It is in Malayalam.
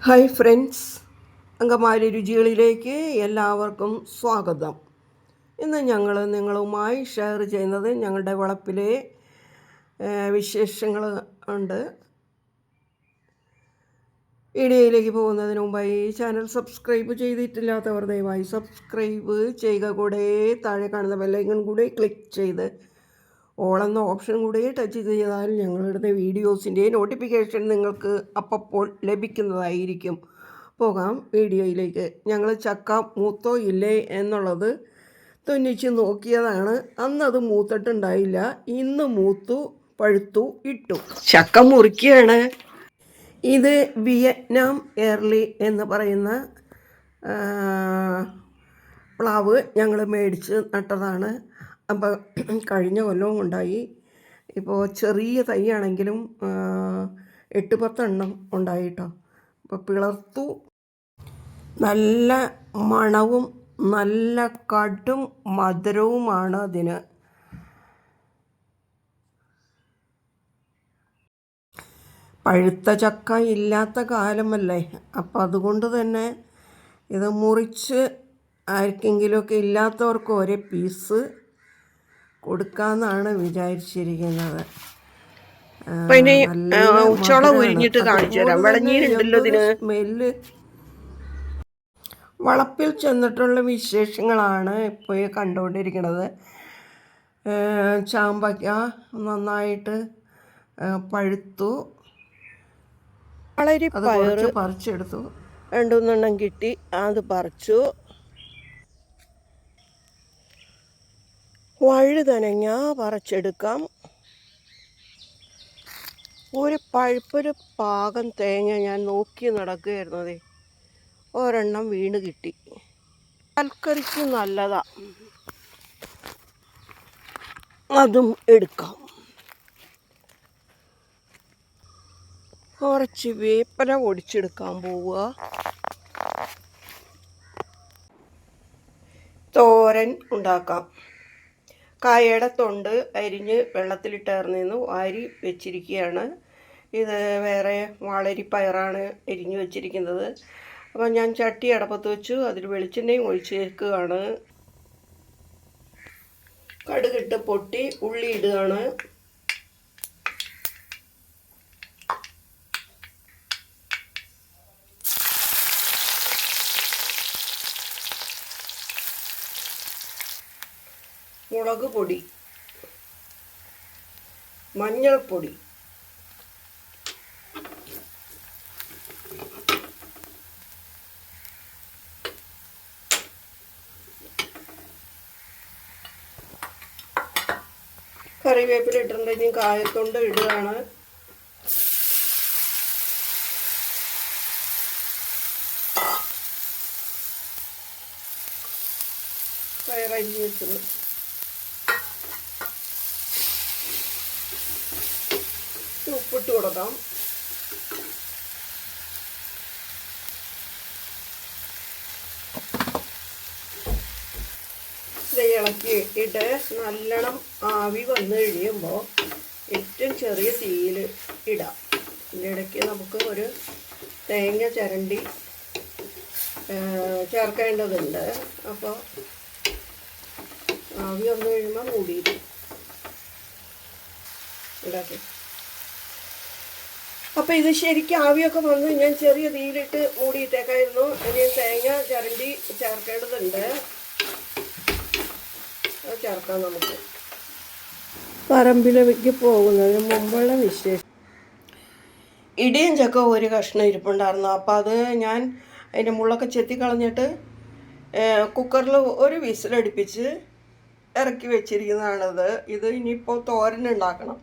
ഹായ് ഫ്രണ്ട്സ്, അങ്കമാലി രുചികളിലേക്ക് എല്ലാവർക്കും സ്വാഗതം. ഇന്ന് ഞങ്ങൾ നിങ്ങളുമായി ഷെയർ ചെയ്യുന്നത് ഞങ്ങളുടെ വളപ്പിലെ വിശേഷങ്ങൾ ഉണ്ട്. വീഡിയോയിലേക്ക് പോകുന്നതിന് മുമ്പായി ഈ ചാനൽ സബ്സ്ക്രൈബ് ചെയ്തിട്ടില്ലാത്തവർ ദയവായി സബ്സ്ക്രൈബ് ചെയ്യുക. കൂടെ താഴെ കാണുന്ന ബെല്ലൈക്കൺ കൂടെ ക്ലിക്ക് ചെയ്ത് ഓൾ എന്ന ഓപ്ഷൻ കൂടെ ടച്ച് ചെയ്താൽ ഞങ്ങളുടെ വീഡിയോസിൻ്റെ നോട്ടിഫിക്കേഷൻ നിങ്ങൾക്ക് അപ്പോൾ ലഭിക്കുന്നതായിരിക്കും. പോകാം വീഡിയോയിലേക്ക്. ഞങ്ങൾ ചക്ക മൂത്തോ ഇല്ലേ എന്നുള്ളത് തുന്നിച്ച് നോക്കിയതാണ്. അന്നത് മൂത്തിട്ടുണ്ടായില്ല. ഇന്ന് മൂത്തു, പഴുത്തു, ഇട്ടു. ചക്ക മുറിക്കുകയാണ്. ഇത് വിയറ്റ്നാം എയർലി എന്ന് പറയുന്ന പ്ലാവ് ഞങ്ങൾ മേടിച്ച് നട്ടതാണ്. അപ്പോൾ കഴിഞ്ഞ കൊല്ലവും ഉണ്ടായി. ഇപ്പോൾ ചെറിയ തൈയാണെങ്കിലും 8-10 എണ്ണം ഉണ്ടായി കേട്ടോ. അപ്പോൾ പിളർത്തു. നല്ല മണവും നല്ല കടും മധുരവുമാണ് അതിന്. പഴുത്ത ചക്ക ഇല്ലാത്ത കാലമല്ലേ, അപ്പോൾ അതുകൊണ്ട് തന്നെ ഇത് മുറിച്ച് ആർക്കെങ്കിലുമൊക്കെ ഇല്ലാത്തവർക്ക് ഒരേ പീസ് കൊടുക്കാമെന്നാണ് വിചാരിച്ചിരിക്കുന്നത്. സ്മെല്ല്. വളപ്പിൽ ചെന്നിട്ടുള്ള വിശേഷങ്ങളാണ് ഇപ്പോൾ കണ്ടുകൊണ്ടിരിക്കുന്നത്. ചാമ്പയ്ക്ക നന്നായിട്ട് പഴുത്തു. വളരെ പറിച്ചെടുത്തു. 2-3 എണ്ണം കിട്ടി, അത് പറിച്ചു. വഴുതനങ്ങ പറിച്ചെടുക്കാം. ഒരു പഴുപ്പൊരു പാകം തേങ്ങ ഞാൻ നോക്കി നടക്കുകയായിരുന്നതേ, ഒരെണ്ണം വീണ് കിട്ടി. കൽക്കരിക്ക് നല്ലതാ, അതും എടുക്കാം. കുറച്ച് വേപ്പില പൊടിച്ചെടുക്കാൻ പോവുക. തോരൻ ഉണ്ടാക്കാം. കായയുടെ തൊണ്ട് അരിഞ്ഞ് വെള്ളത്തിലിട്ടേർന്നു വാരി വെച്ചിരിക്കുകയാണ്. ഇത് വേറെ വാളരിപ്പയറാണ് അരിഞ്ഞ് വെച്ചിരിക്കുന്നത്. അപ്പോൾ ഞാൻ ചട്ടി അടപ്പത്ത് വെച്ചു, അതിൽ വെളിച്ചെണ്ണയും ഒഴിച്ചേക്കുകയാണ്. കടുകിട്ട് പൊട്ടി ഉള്ളി ഇടുകയാണ്. മുളക് പൊടി, മഞ്ഞൾപ്പൊടി, കറിവേപ്പില ഇട്ടിട്ടുണ്ടെങ്കിൽ കായത്തൊണ്ട് ഇടുകയാണ്. പയറരിഞ്ഞ് വെച്ചത് ഉപ്പിട്ട് കൊടുക്കാം. ഇത് ഇളക്കി ഇട്ട് നല്ലോണം ആവി വന്നു കഴിയുമ്പോൾ ഏറ്റവും ചെറിയ തീയിൽ ഇടാം. ഇതിൻ്റെ ഇടയ്ക്ക് നമുക്ക് ഒരു തേങ്ങ ചിരണ്ടി ചേർക്കേണ്ടതുണ്ട്. അപ്പോൾ ആവി വന്നു കഴിയുമ്പോൾ മൂടിയിട്ട് ഇടാക്കി. അപ്പോൾ ഇത് ശരിക്കും ആവിയൊക്കെ വന്ന് ഞാൻ ചെറിയ തീയിലിട്ട് മൂടിയിട്ടേക്കായിരുന്നു. ഇനി തേങ്ങ ചിരണ്ടി ചേർക്കേണ്ടതുണ്ട്. അത് ചേർക്കാം നമുക്ക്. പറമ്പിലേക്ക് പോകുന്നതിന് മുമ്പുള്ള വിശേഷം. ഇടിയും ചക്ക ഒരു കഷ്ണം ഇരിപ്പുണ്ടായിരുന്നു. അപ്പോൾ അത് ഞാൻ അതിൻ്റെ മുള്ളൊക്കെ ചെത്തിക്കളഞ്ഞിട്ട് കുക്കറിൽ ഒരു വിസിലടുപ്പിച്ച് ഇറക്കി വെച്ചിരിക്കുന്നതാണത്. ഇത് ഇനിയിപ്പോൾ തോരനുണ്ടാക്കണം.